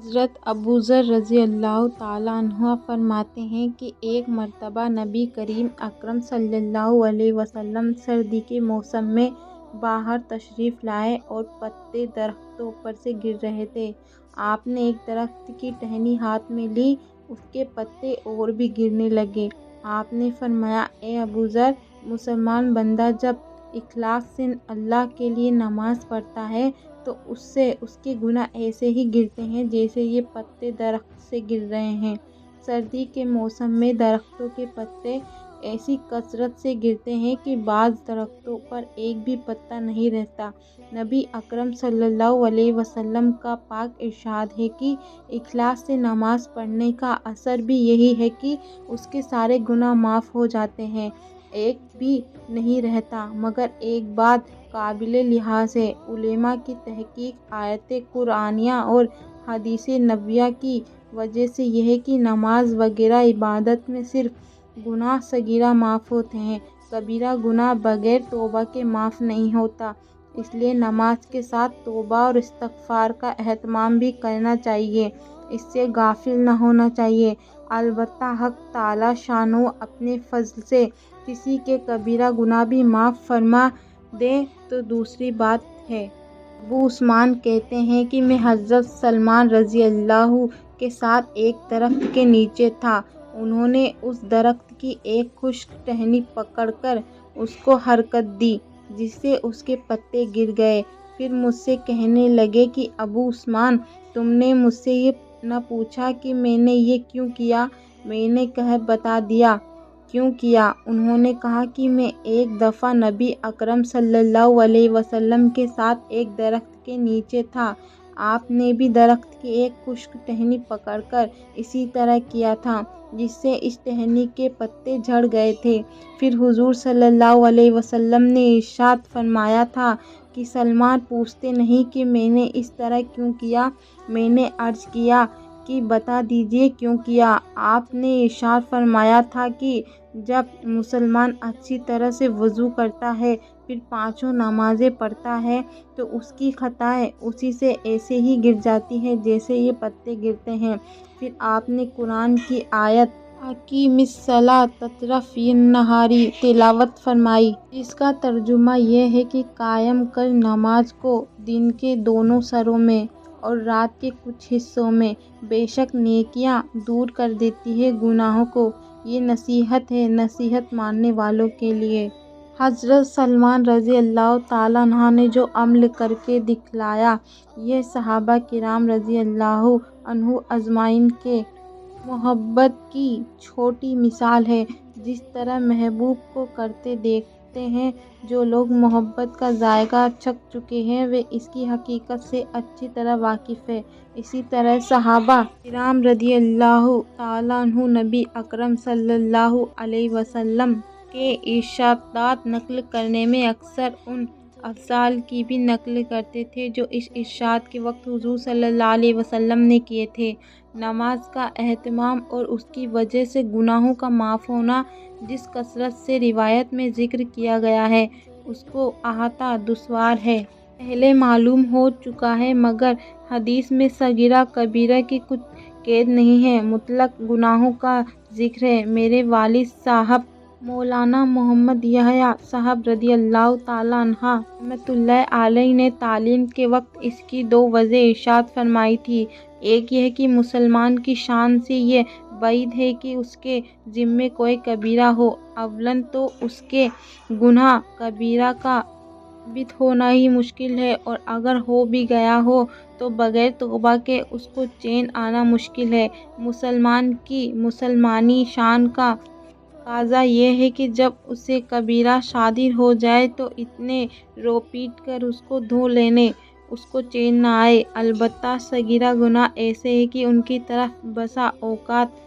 حضرت ابو ذر رضی اللہ تعالیٰ عنہ فرماتے ہیں کہ ایک مرتبہ نبی کریم اکرم صلی اللہ علیہ وسلم سردی کے موسم میں باہر تشریف لائے اور پتے درختوں پر سے گر رہے تھے۔ آپ نے ایک درخت کی ٹہنی ہاتھ میں لی، اس کے پتے اور بھی گرنے لگے۔ آپ نے فرمایا، اے ابو ذر، مسلمان بندہ جب اخلاص سے اللہ کے لیے نماز پڑھتا ہے تو اس کے گناہ ایسے ہی گرتے ہیں جیسے یہ پتے درخت سے گر رہے ہیں۔ سردی کے موسم میں درختوں کے پتے ایسی کثرت سے گرتے ہیں کہ بعض درختوں پر ایک بھی پتا نہیں رہتا۔ نبی اکرم صلی اللہ علیہ وسلم کا پاک ارشاد ہے کہ اخلاص سے نماز پڑھنے کا اثر بھی یہی ہے کہ اس کے سارے گناہ معاف ہو جاتے ہیں، ایک بھی نہیں رہتا۔ مگر ایک بات قابل لحاظ ہے، علماء کی تحقیق آیت قرآنیہ اور حدیث نبویہ کی وجہ سے یہ ہے کہ نماز وغیرہ عبادت میں صرف گناہ صغیرہ معاف ہوتے ہیں، کبیرہ گناہ بغیر توبہ کے معاف نہیں ہوتا۔ اس لیے نماز کے ساتھ توبہ اور استغفار کا اہتمام بھی کرنا چاہیے، اس سے غافل نہ ہونا چاہیے۔ البتہ حق تعالیٰ شانہ اپنے فضل سے کسی کے کبیرہ گناہ بھی معاف فرما دے تو دوسری بات ہے۔ ابو عثمان کہتے ہیں کہ میں حضرت سلمان رضی اللہ کے ساتھ ایک درخت کے نیچے تھا۔ انہوں نے اس درخت کی ایک خشک ٹہنی پکڑ کر اس کو حرکت دی جس سے اس کے پتے گر گئے۔ پھر مجھ سے کہنے لگے کہ ابو عثمان، تم نے مجھ سے یہ نہ پوچھا کہ میں نے یہ کیوں کیا؟ میں نے کہہ بتا دیا کیوں کیا۔ انہوں نے کہا کہ میں ایک دفعہ نبی اکرم صلی اللہ علیہ وسلم کے ساتھ ایک درخت کے نیچے تھا، آپ نے بھی درخت کی ایک خشک ٹہنی پکڑ کر اسی طرح کیا تھا جس سے اس ٹہنی کے پتے جھڑ گئے تھے۔ پھر حضور صلی اللہ علیہ وسلم نے ارشاد فرمایا تھا کہ سلمان پوچھتے نہیں کہ میں نے اس طرح کیوں کیا؟ میں نے عرض کیا کہ بتا دیجیے کیوں کیا؟ آپ نے ارشاد فرمایا تھا کہ جب مسلمان اچھی طرح سے وضو کرتا ہے پھر پانچوں نمازیں پڑھتا ہے تو اس کی خطائیں اسی سے ایسے ہی گر جاتی ہیں جیسے یہ پتے گرتے ہیں۔ پھر آپ نے قرآن کی آیت اقیم الصلاۃ طرفی النہار تلاوت فرمائی، جس کا ترجمہ یہ ہے کہ قائم کر نماز کو دن کے دونوں سروں میں اور رات کے کچھ حصوں میں، بے شک نیکیاں دور کر دیتی ہے گناہوں کو۔ یہ نصیحت ہے نصیحت ماننے والوں کے لیے۔ حضرت سلمان رضی اللہ تعالیٰ عنہ نے جو عمل کر کے دکھلایا، یہ صحابہ کرام رضی اللہ عنہم اجمعین کے محبت کی چھوٹی مثال ہے۔ جس طرح محبوب کو کرتے دیکھتے ہیں، جو لوگ محبت کا ذائقہ چکھ چکے ہیں وہ اس کی حقیقت سے اچھی طرح واقف ہیں۔ اسی طرح صحابہ کرام رضی اللہ تعالیٰ عنہم نبی اکرم صلی اللہ علیہ وسلم کے ارشادات نقل کرنے میں اکثر ان افعال کی بھی نقل کرتے تھے جو اس ارشاد کے وقت حضور صلی اللہ علیہ وسلم نے کیے تھے۔ نماز کا اہتمام اور اس کی وجہ سے گناہوں کا معاف ہونا جس کثرت سے روایت میں ذکر کیا گیا ہے، اس کو احاطہ دشوار ہے۔ پہلے معلوم ہو چکا ہے، مگر حدیث میں صغیرہ کبیرہ کی کچھ قید نہیں ہے، مطلق گناہوں کا ذکر ہے۔ میرے والد صاحب مولانا محمد یحییٰ صاحب رضی اللہ تعالیٰ عنہ رحمۃ اللہ علیہ نے تعلیم کے وقت اس کی دو وجہیں ارشاد فرمائی تھیں۔ ایک یہ کہ مسلمان کی شان سے یہ بعید ہے کہ اس کے ذمے کوئی کبیرہ ہو۔ اولاً تو اس کے گناہ کبیرہ کا ثابت ہونا ہی مشکل ہے، اور اگر ہو بھی گیا ہو تو بغیر توبہ کے اس کو چین آنا مشکل ہے۔ مسلمان کی مسلمانی شان کا تقاضا یہ ہے کہ جب اسے کبیرہ صادر ہو جائے تو اتنے رو پیٹ کر اس کو دھو لینے اس کو چین نہ آئے۔ البتہ صغیرہ گناہ ایسے ہیں کہ ان کی طرف بسا اوقات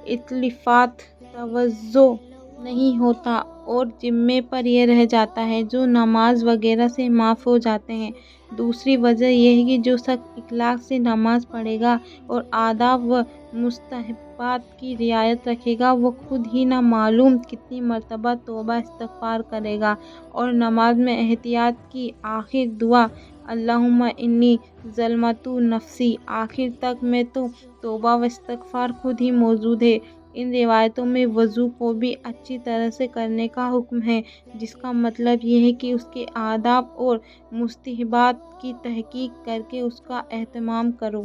التفات توجہ نہیں ہوتا اور ذمے پر یہ رہ جاتا ہے جو نماز وغیرہ سے معاف ہو جاتے ہیں۔ دوسری وجہ یہ ہے کہ جو شخص اخلاص سے نماز پڑھے گا اور آداب و مستحبات کی رعایت رکھے گا، وہ خود ہی نہ معلوم کتنی مرتبہ توبہ استغفار کرے گا اور نماز میں احتیاط کی آخری دعا اللہم انی ظلمت نفسی، آخر تک میں تو توبہ و استغفار خود ہی موجود ہے۔ ان روایتوں میں وضو کو بھی اچھی طرح سے کرنے کا حکم ہے، جس کا مطلب یہ ہے کہ اس کے آداب اور مستحبات کی تحقیق کر کے اس کا اہتمام کرو۔